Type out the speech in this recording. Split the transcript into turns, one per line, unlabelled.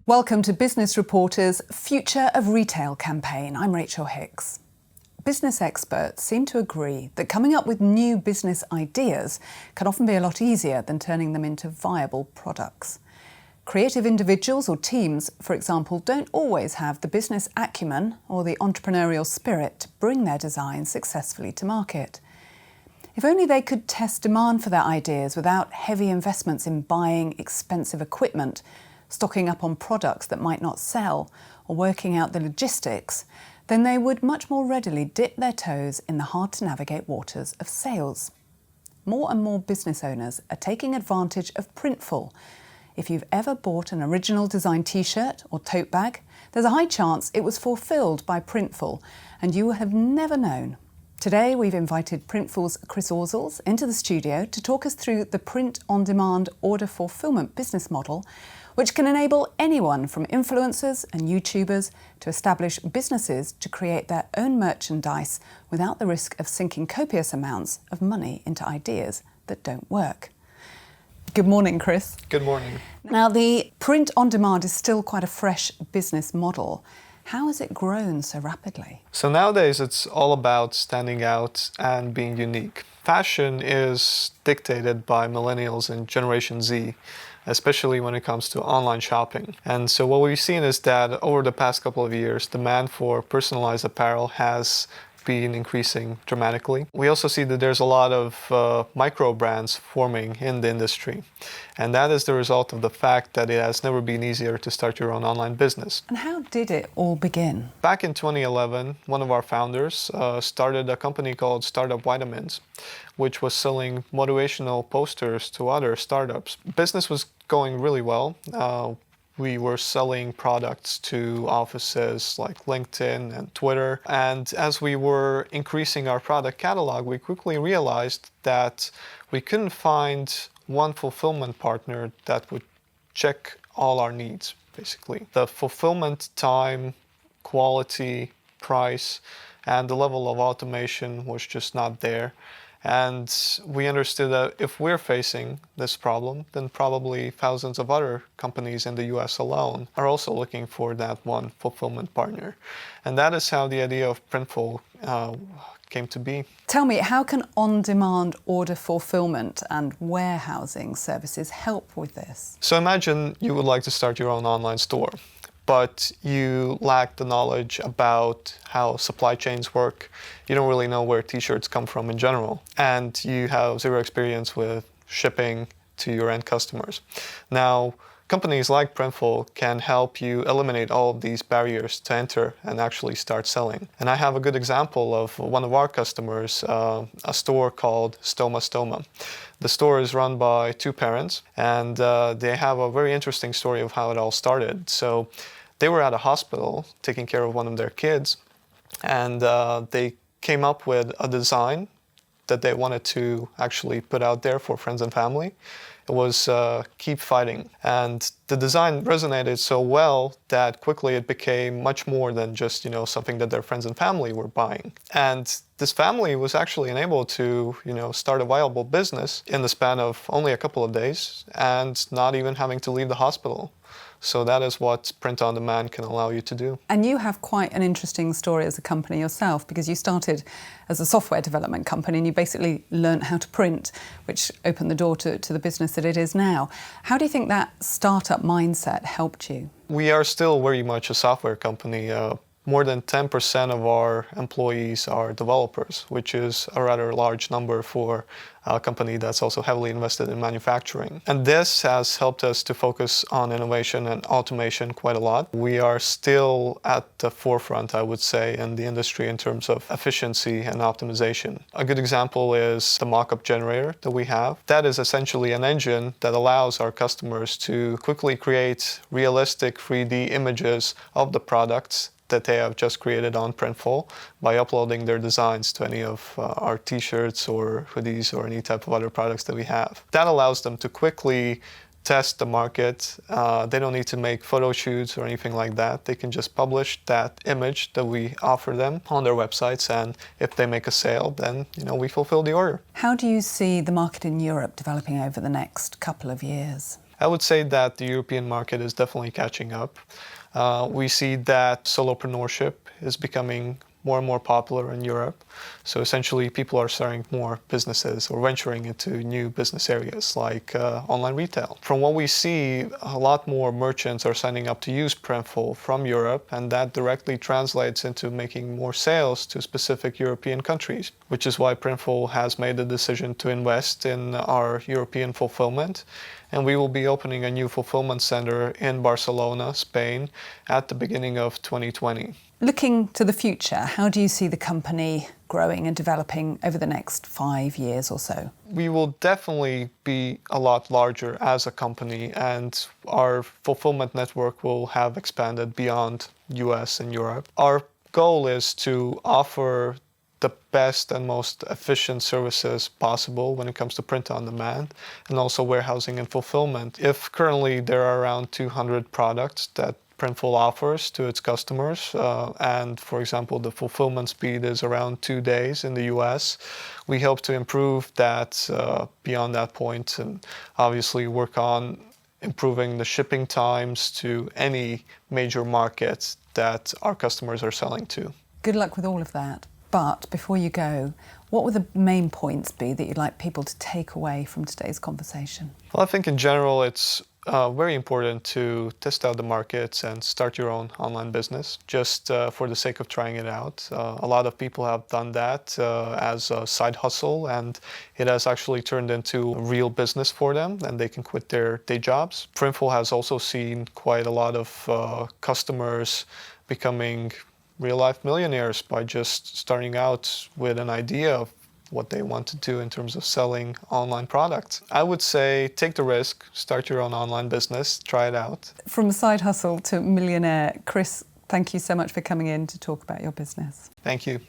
Welcome to Business Reporter's Future of Retail campaign. I'm Rachel Hicks. Business experts seem to agree that coming up with new business ideas can often be a lot easier than turning them into viable products. Creative individuals or teams, for example, don't always have the business acumen or the entrepreneurial spirit to bring their designs successfully to market. If only they could test demand for their ideas without heavy investments in buying expensive equipment, stocking up on products that might not sell, or working out the logistics, then they would much more readily dip their toes in the hard-to-navigate waters of sales. More and more business owners are taking advantage of Printful. If you've ever bought an original design t-shirt or tote bag, there's a high chance it was fulfilled by Printful, and you have never known. Today we've invited Printful's Chris Orzels into the studio to talk us through the print-on-demand order fulfillment business model, which can enable anyone from influencers and YouTubers to establish businesses to create their own merchandise without the risk of sinking copious amounts of money into ideas that don't work. Good morning, Chris.
Good morning.
Now, the print-on-demand is still quite a fresh business model. How has it grown so rapidly?
So nowadays it's all about standing out and being unique. Fashion is dictated by millennials and Generation Z, especially when it comes to online shopping. And so what we've seen is that over the past couple of years, demand for personalized apparel has been increasing dramatically. We also see that there's a lot of micro brands forming in the industry. And that is the result of the fact that it has never been easier to start your own online business.
And how did it all begin?
Back in 2011, one of our founders started a company called Startup Vitamins, which was selling motivational posters to other startups. Business was going really well. We were selling products to offices like LinkedIn and Twitter. And as we were increasing our product catalog, we quickly realized that we couldn't find one fulfillment partner that would check all our needs, basically. The fulfillment time, quality, price, and the level of automation was just not there. And we understood that if we're facing this problem, then probably thousands of other companies in the US alone are also looking for that one fulfillment partner. And that is how the idea of Printful came to be.
Tell me, how can on-demand order fulfillment and warehousing services help with this?
So imagine you would like to start your own online store, but you lack the knowledge about how supply chains work. You don't really know where t-shirts come from in general, and you have zero experience with shipping to your end customers. Now, companies like Printful can help you eliminate all of these barriers to enter and actually start selling. And I have a good example of one of our customers, a store called Stoma. The store is run by two parents, and they have a very interesting story of how it all started. So they were at a hospital taking care of one of their kids, and they came up with a design that they wanted to actually put out there for friends and family. It was Keep Fighting. And the design resonated so well that quickly it became much more than just, something that their friends and family were buying. And this family was actually enabled to, start a viable business in the span of only a couple of days and not even having to leave the hospital. So that is what print-on-demand can allow you to do.
And you have quite an interesting story as a company yourself, because you started as a software development company and you basically learned how to print, which opened the door to the business that it is now. How do you think that startup mindset helped you?
We are still very much a software company. More than 10% of our employees are developers, which is a rather large number for a company that's also heavily invested in manufacturing. And this has helped us to focus on innovation and automation quite a lot. We are still at the forefront, I would say, in the industry in terms of efficiency and optimization. A good example is the mock-up generator that we have. That is essentially an engine that allows our customers to quickly create realistic 3D images of the products that they have just created on Printful by uploading their designs to any of our t-shirts or hoodies or any type of other products that we have. That allows them to quickly test the market. They don't need to make photo shoots or anything like that. They can just publish that image that we offer them on their websites, and if they make a sale, then we fulfill the order.
How do you see the market in Europe developing over the next couple of years?
I would say that the European market is definitely catching up. We see that solopreneurship is becoming more and more popular in Europe. So essentially, people are starting more businesses or venturing into new business areas like online retail. From what we see, a lot more merchants are signing up to use Printful from Europe, and that directly translates into making more sales to specific European countries, which is why Printful has made the decision to invest in our European fulfillment. And we will be opening a new fulfillment center in Barcelona, Spain, at the beginning of 2020.
Looking to the future, how do you see the company growing and developing over the next 5 years or so?
We will definitely be a lot larger as a company, and our fulfillment network will have expanded beyond US and Europe. Our goal is to offer the best and most efficient services possible when it comes to print on demand and also warehousing and fulfillment. If currently there are around 200 products that Printful offers to its customers, and for example the fulfillment speed is around 2 days in the US, we hope to improve that beyond that point, and obviously work on improving the shipping times to any major market that our customers are selling to.
Good luck with all of that. But before you go, what would the main points be that you'd like people to take away from today's conversation?
Well, I think in general it's very important to test out the markets and start your own online business, just for the sake of trying it out. A lot of people have done that as a side hustle, and it has actually turned into a real business for them, and they can quit their day jobs. Printful has also seen quite a lot of customers becoming real-life millionaires by just starting out with an idea of what they want to do in terms of selling online products. I would say take the risk, start your own online business, try it out.
From side hustle to millionaire, Chris, thank you so much for coming in to talk about your business.
Thank you.